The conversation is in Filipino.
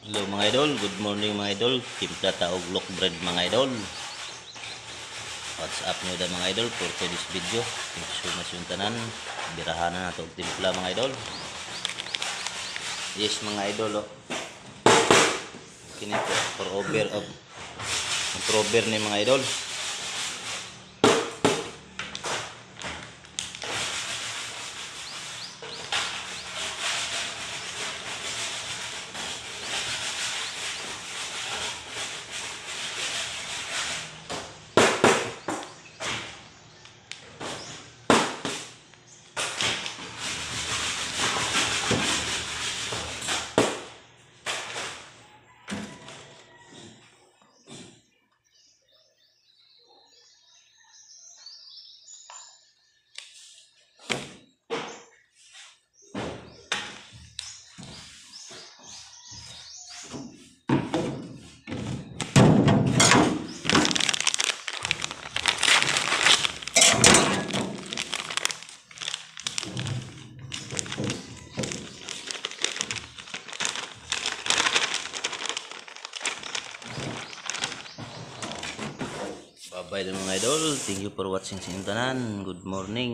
Hello mga idol, good morning mga idol. Timpla taog lock bread mga idol. What's up nyo da mga idol for today's video. Thank you so much yung tanan. Birahan na nato timpla mga idol. Yes mga idol oh. Kini for over ni mga idol. Bye bye mga idol. Thank you for watching sa inyong tanan. Good morning.